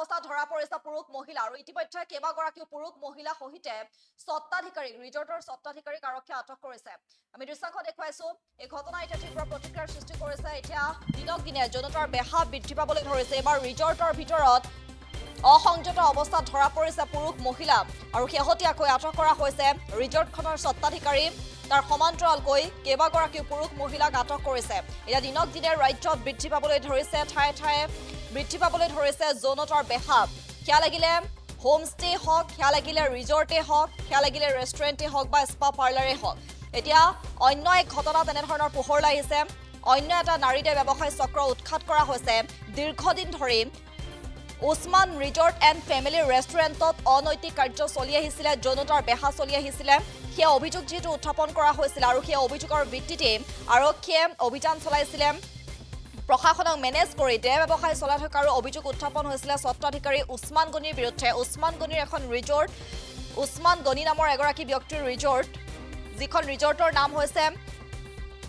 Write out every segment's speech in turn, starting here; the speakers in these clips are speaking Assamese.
অৱস্থা ধৰা পৰিছে পুৰুষ মহিলা আৰু ইতিমধ্যে কেইবাগৰাকীও পুৰুষ মহিলা সহিতে সত্তাধিকাৰীক ৰিজৰ্টৰ সত্তাধিকাৰীক আৰক্ষী আটক কৰিছে আমি দৃশ্যাংশ দেখুৱাইছো এই ঘটনা এতিয়া তীব্ৰ প্ৰতিক্ৰিয়াৰ সৃষ্টি কৰিছে এতিয়া দিনক দিনে জনতাৰ বেহা বৃদ্ধি পাবলৈ ধৰিছে এবাৰ ৰিজৰ্টৰ ভিতৰত অসংযত অৱস্থাত ধৰা পৰিছে পুৰুষ মহিলা আৰু শেহতীয়াকৈ আটক কৰা হৈছে ৰিজৰ্টখনৰ সত্তাধিকাৰী তাৰ সমান্তৰালকৈ কেইবাগৰাকীও পুৰুষ মহিলাক আটক কৰিছে এতিয়া দিনক দিনে ৰাজ্যত বৃদ্ধি পাবলৈ ধৰিছে ঠায়ে ঠায়ে বৃদ্ধি পাবলৈ ধৰিছে জনতাৰ বেহা কিয়া লাগিলে হোমষ্টে হওক কিয়া লাগিলে ৰিজৰ্টে হওক কিয়া লাগিলে ৰেষ্টুৰেণ্টে হওক বা স্পা পাৰ্লাৰে হওক এতিয়া অন্য এক ঘটনা তেনেধৰণৰ পোহৰলৈ আহিছে অন্য এটা নাৰীদে ব্যৱসায় চক্ৰ উৎখাত কৰা হৈছে দীৰ্ঘদিন ধৰি ওসমান ৰিজৰ্ট এণ্ড ফেমিলি ৰেষ্টুৰেণ্টত অনৈতিক কাৰ্য চলি আহিছিলে জনতাৰ বেহা চলি আহিছিলে সেই অভিযোগ যেটো উত্থাপন কৰা হৈছিল আৰু সেই অভিযোগৰ ভিত্তিতে আৰক্ষীয়ে অভিযান চলাইছিলে প্ৰশাসনক মেনেজ কৰি দে ব্যৱসায় চলাই থকাৰ অভিযোগ উত্থাপন হৈছিল সত্তাধিকাৰী ওসমান গনিৰ বিৰুদ্ধে ওসমান গনিৰ এখন ৰিজৰ্ট ওসমান গনি নামৰ এগৰাকী ব্যক্তিৰ ৰিজৰ্ট যিখন ৰিজৰ্টৰ নাম হৈছে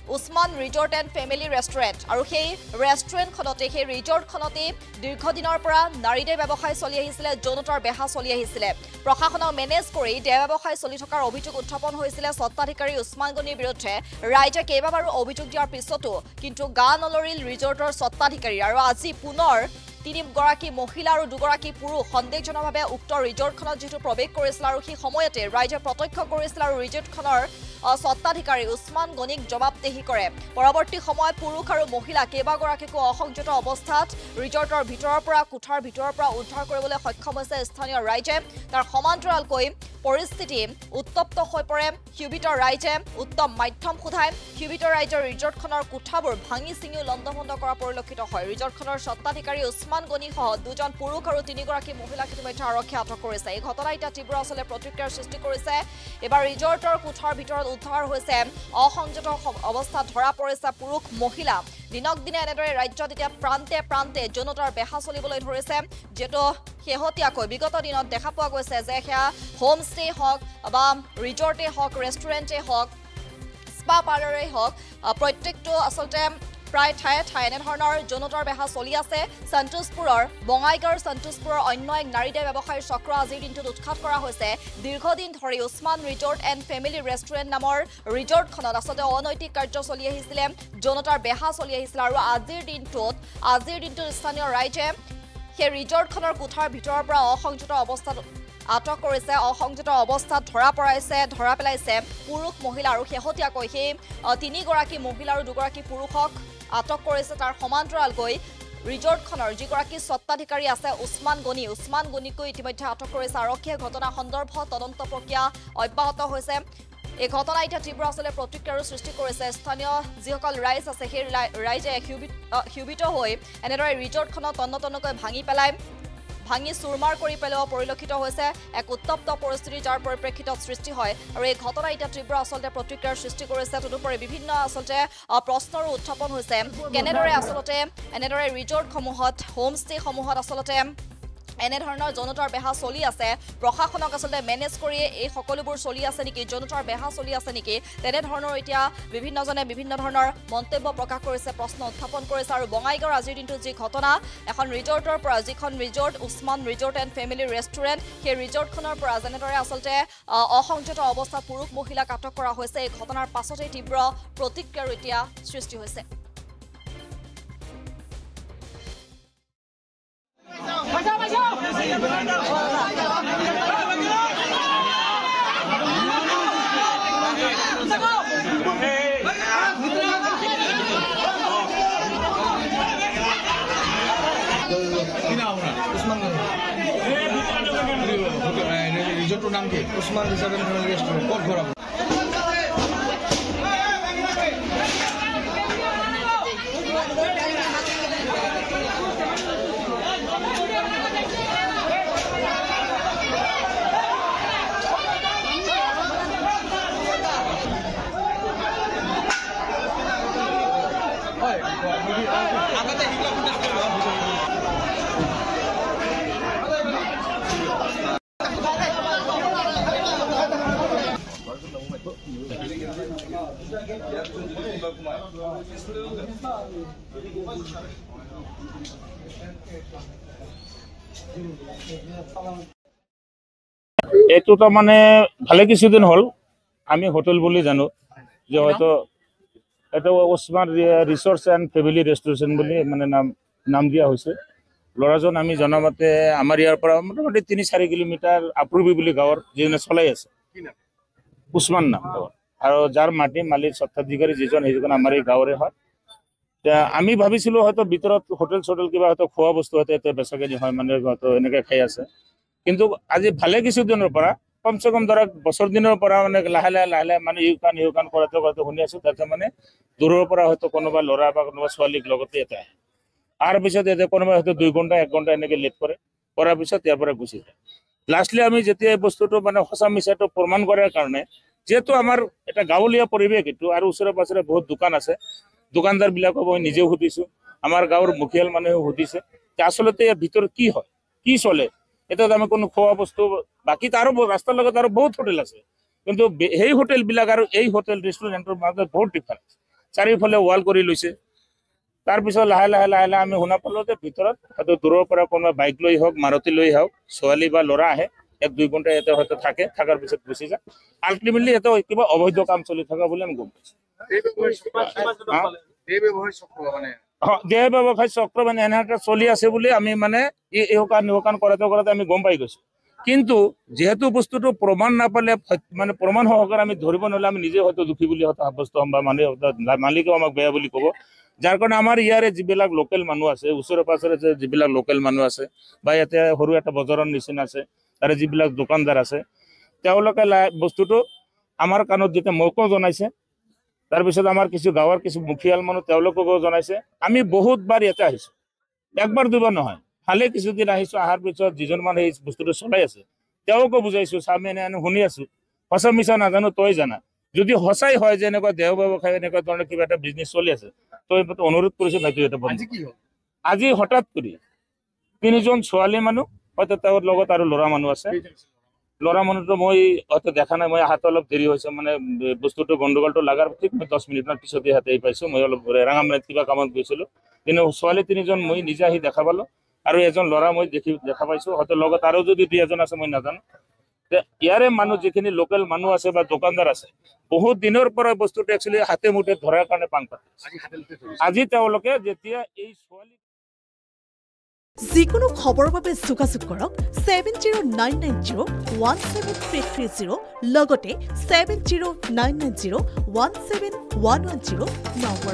Osman resort and family restaurant আৰু সেই ৰেষ্টুৰেণ্টখনতে সেই ৰিজৰ্টখনতে দীৰ্ঘদিনৰ পৰা নাৰীদে ব্যৱসায় চলি আহিছিলে জনতাৰ বেহা চলি আহিছিলে প্ৰশাসনক মেনেজ কৰি দে ব্যৱসায় চলি থকাৰ অভিযোগ উত্থাপন হৈছিল সত্তাধিকাৰী ওসমান গনিৰ বিৰুদ্ধে ৰাইজে কেইবাবাৰো অভিযোগ দিয়াৰ পিছতো কিন্তু গা নলৰিল ৰিজৰ্টৰ সত্তাধিকাৰী আৰু আজি পুনৰ তিনিগৰাকী মহিলা আৰু দুগৰাকী পুৰুষ সন্দেহজনকভাৱে উক্ত ৰিজৰ্টখনত যেটো প্ৰৱেশ কৰিছিল আৰু সেই সময়তে ৰাইজে প্ৰত্যক্ষ কৰিছিল আৰু ৰিজৰ্টখনৰ সত্তাধিকাৰী ওসমান গনিক জবাবদেহি কৰে পৰৱৰ্তী সময়ত পুৰুষ আৰু মহিলা কেইবাগৰাকীকো অসংযত অৱস্থাত ৰিজৰ্টৰ ভিতৰৰ পৰা কোঠাৰ ভিতৰৰ পৰা উদ্ধাৰ কৰিবলৈ সক্ষম হৈছে স্থানীয় ৰাইজে তাৰ সমান্তৰালকৈ পৰিস্থিতি উত্তপ্ত হৈ পৰে হিউবিট ৰাইজে উত্তম মাধ্যম খুধাই হিউবিট ৰাইজৰ ৰিজৰ্টখনৰ কোঠাবোৰ ভাঙি চিঙি লণ্ডভণ্ড কৰা পৰিলক্ষিত হয় ৰিজৰ্টখনৰ সত্তাধিকাৰী ওসমান গনি সহ দুজন পুৰুষ আৰু তিনিগৰাকী মহিলাক ইতিমধ্যে আৰক্ষী আটক কৰিছে এই ঘটনা এতিয়া তীব্ৰ আচলে প্ৰতিক্ৰিয়াৰ সৃষ্টি কৰিছে এবাৰ ৰিজৰ্টৰ কোঠাৰ ভিতৰত উদ্ধাৰ হৈছে অসংযত অৱস্থাত ধৰা পৰিছে পুৰুষ মহিলা দিনক দিনে এনেদৰে ৰাজ্যত এতিয়া প্ৰান্তে প্ৰান্তে জনতাৰ বেহা চলিবলৈ ধৰিছে যেটো শেহতীয়াকৈ বিগত দিনত দেখা পোৱা গৈছে যে হেয়া হোমষ্টে হওক বা ৰিজৰ্টে হওক ৰেষ্টুৰেণ্টে হওক স্পা পাৰ্লাৰে হওক প্ৰত্যেকটো আচলতে প্ৰায় ঠায়ে ঠায়ে এনেধৰণৰ জনতাৰ বেহা চলি আছে সন্তোষপুৰৰ বঙাইগাঁৱৰ সন্তোষপুৰৰ অন্য এক নাৰীদে ব্যৱসায়ৰ চক্ৰ আজিৰ দিনটোত উৎখাত কৰা হৈছে দীৰ্ঘদিন ধৰি Osman resort and family restaurant নামৰ ৰিজৰ্টখনত আচলতে অনৈতিক কাৰ্য চলি আহিছিলে জনতাৰ বেহা চলি আহিছিল আৰু আজিৰ দিনটোত স্থানীয় ৰাইজে সেই ৰিজৰ্টখনৰ কোঠাৰ ভিতৰৰ পৰা অসংযত অৱস্থাত আটক কৰিছে অসংযত অৱস্থাত ধৰা পেলাইছে পুৰুষ মহিলা আৰু শেহতীয়াকৈ সেই তিনিগৰাকী মহিলা আৰু দুগৰাকী পুৰুষক আটক কৰিছে তাৰ সমান্তৰালকৈ ৰিজৰ্টখনৰ যিগৰাকী সত্তাধিকাৰী আছে ওসমান গনিকো ইতিমধ্যে আটক কৰিছে আৰক্ষীয়ে ঘটনা সন্দৰ্ভত তদন্ত প্ৰক্ৰিয়া অব্যাহত হৈছে এই ঘটনা এতিয়া তীব্ৰ আচলে প্ৰতিক্ৰিয়াৰ সৃষ্টি কৰিছে স্থানীয় যিসকল ৰাইজ আছে সেই ৰাইজে হিউবিট হৈ এনেদৰে ৰিজৰ্টখনত তন্নতন্নকৈ ভাঙি চুৰমাৰ কৰি পেলোৱা পৰিলক্ষিত হৈছে এক উত্তপ্ত পৰিস্থিতি যাৰ পৰিপ্ৰেক্ষিতত সৃষ্টি হয় আৰু এই ঘটনা এতিয়া তীব্ৰ আচলতে প্ৰতিক্ৰিয়াৰ সৃষ্টি কৰিছে তদুপৰি বিভিন্ন আচলতে প্ৰশ্নৰো উত্থাপন হৈছে কেনেদৰে আচলতে এনেদৰে ৰিজৰ্টসমূহত হোমষ্টেসমূহত আচলতে এনেধৰণৰ জনতাৰ বেহা চলি আছে প্ৰশাসনক আচলতে মেনেজ কৰি এই সকলোবোৰ চলি আছে নেকি জনতাৰ বেহা চলি আছে নেকি তেনেধৰণৰ এতিয়া বিভিন্নজনে বিভিন্ন ধৰণৰ মন্তব্য প্ৰকাশ কৰিছে প্ৰশ্ন উত্থাপন কৰিছে আৰু বঙাইগাঁৱৰ আজিৰ দিনটো যি ঘটনা এখন ৰিজৰ্টৰ পৰা যিখন resort Osman resort and family restaurant সেই ৰিজৰ্টখনৰ পৰা যেনেদৰে আচলতে অসংযত অৱস্থাত পুৰুষ মহিলাক আটক কৰা হৈছে এই ঘটনাৰ পাছতে তীব্ৰ প্ৰতিক্ৰিয়াৰ এতিয়া সৃষ্টি হৈছে রিজর্টর নাম কি Osman resort and family restaurant কোট ঘোরা এইটো মানে ভালে কিছুদিন হ'ল আমি হোটেল বুলি জানো যে হয়তো এটা Osman resort and family restaurant বুলি মানে নাম দিয়া হৈছে ল'ৰাজন আমি জনামতে আমাৰ ইয়াৰ পৰা মোটামুটি 3-4 কিলোমিটাৰ আপুৰবি বুলি গাঁৱৰ যিজনে চলাই আছে ওসমান নাম আৰু যাৰ মাটি মালিক স্বত্বাধিকাৰী যিজন সেইজন আমাৰ এই গাঁৱৰে হয় আমি ভাবিছিলো হয়তো ভিতৰত হোটেল চটেল কিবা হয়তো খোৱা বস্তু হয়তো এটা বেচাকেনি হয় মানে হয়তো এনেকৈ খাই আছে কিন্তু আজি ভালে কিছুদিনৰ পৰা কমসে কম ধৰক বছৰ দিনৰ পৰা মানে লাহে লাহে মানে ইউকান কৰাটো শুনি আছো তাতে মানে দূৰৰ পৰা হয়তো কোনোবা ল'ৰা বা কোনোবা ছোৱালীক লগতে এটা আহে আৰু পিছত এতিয়া কোনোবা হয়তো 2 ঘণ্টা 1 ঘণ্টা এনেকৈ লেট কৰে কৰাৰ পিছত ইয়াৰ পৰা গুচি যায় লাষ্টলি আমি যেতিয়া এই বস্তুটো মানে সঁচা মিছাটো প্ৰমাণ কৰাৰ কাৰণে যেহেতু আমাৰ এটা গাঁৱলীয়া পৰিৱেশ এইটো আৰু ওচৰে পাছৰে বহুত দোকান আছে দোকানদাৰ বিলাকক মই নিজেও সুধিছো আমাৰ গাঁৱৰ মুখিয়াল মানুহেও সুধিছে যে আচলতে ইয়াৰ ভিতৰত কি হয় কি চলে এটা আমি কোনো খোৱা বস্তু বাকি তাৰো ৰাস্তাৰ লগত আৰু বহুত হোটেল আছে কিন্তু সেই হোটেল বিলাক আৰু এই হোটেল ৰেষ্টুৰেণ্টৰ মাজত বহুত ডিফাৰেন্স চাৰিওফালে ৱাল কৰি লৈছে তাৰ পিছত লাহে লাহে আমি শুনা পালো যে ভিতৰত হয়তো দূৰৰ পৰা কোনোবা বাইক লৈ হওক মাৰুতি লৈ হওক ছোৱালী বা ল'ৰা আহে 1-2 ঘণ্টা ইয়াতে হয়তো থাকে থাকাৰ পিছত গুচি যায় আল্টিমেটলি এটা কিবা অবৈধ কাম চলি থকা বুলি আমি গম পাইছো দেহ ব্যৱসায় চক্ৰ মানে এনেকৈ চলি আছে বুলি আমি মানে ইহকান কৰাতে আমি গম পাই গৈছো কিন্তু যেহেতু বস্তুটো প্ৰমাণ নাপালে মানে প্ৰমাণ সহকাৰে আমি ধৰিব নোৱাৰিলে আমি নিজে হয়তো দুখী বুলি হয়তো সাব্যস্ত হ'ম বা মালিকেও আমাক বেয়া বুলি ক'ব যাৰ কাৰণে আমাৰ ইয়াৰে যিবিলাক লোকেল মানুহ আছে ওচৰে পাছৰে যিবিলাক লোকেল মানুহ আছে বা ইয়াতে সৰু এটা বজাৰৰ নিচিনা আছে তাৰে যিবিলাক দোকানদাৰ আছে তেওঁলোকে বস্তুটো আমাৰ কাণত যেতিয়া মৌকো জনাইছে তাৰপিছত আমাৰ কিছু গাঁৱৰ কিছু মুখিয়াল মানুহ তেওঁলোককো জনাইছে আমি বহুতবাৰ ইয়াতে আহিছো একবাৰ দুবাৰ নহয় ভালে কিছুদিন আহিছো অহাৰ পিছত যিজন মানুহ এই বস্তুটো চলাই আছে তেওঁকো বুজাইছো আমি এনে শুনি আছো সঁচা মিছা নাজানো তই জানা যদি সঁচাই হয় যে এনেকুৱা দেহ ব্যৱসায় এনেকুৱা ধৰণৰ কিবা এটা বিজনেছ চলি আছে তই অনুৰোধ কৰিছো ভাইটো এটা আজি হঠাৎ কৰি 3জন ছোৱালী মানুহ হয়তো তেওঁৰ লগত আৰু ল'ৰা মানুহ আছে ল'ৰা মানুহটো মই হয়তো দেখা নাই মই হাত অলপ দেৰি হৈছে মানে বস্তুটো গণ্ডগোলটো লগাৰ ঠিক 10 মিনিটৰ পিছতে হাতে পাইছো মই অলপ ৰাঙামাটিত কিবা কামত গৈছিলো কিন্তু ছোৱালী 3জন মই নিজে আহি দেখা পালো আৰু এজন ল'ৰা মই দেখা পাইছো হয়তো লগত আৰু যদি 2 আছে মই নাজানো ইয়াৰে মানুহ যিখিনি লোকেল মানুহ আছে বা দোকানদাৰ আছে বহুত দিনৰ পৰা বস্তুটো একচুৱেলি হাতে মুঠে ধৰাৰ কাৰণে পাং পাতে আজি তেওঁলোকে যেতিয়া এই ছোৱালী যিকোনো খবৰৰ বাবে যোগাযোগ কৰক 7099017330 লগতে 7099017110 নম্বৰ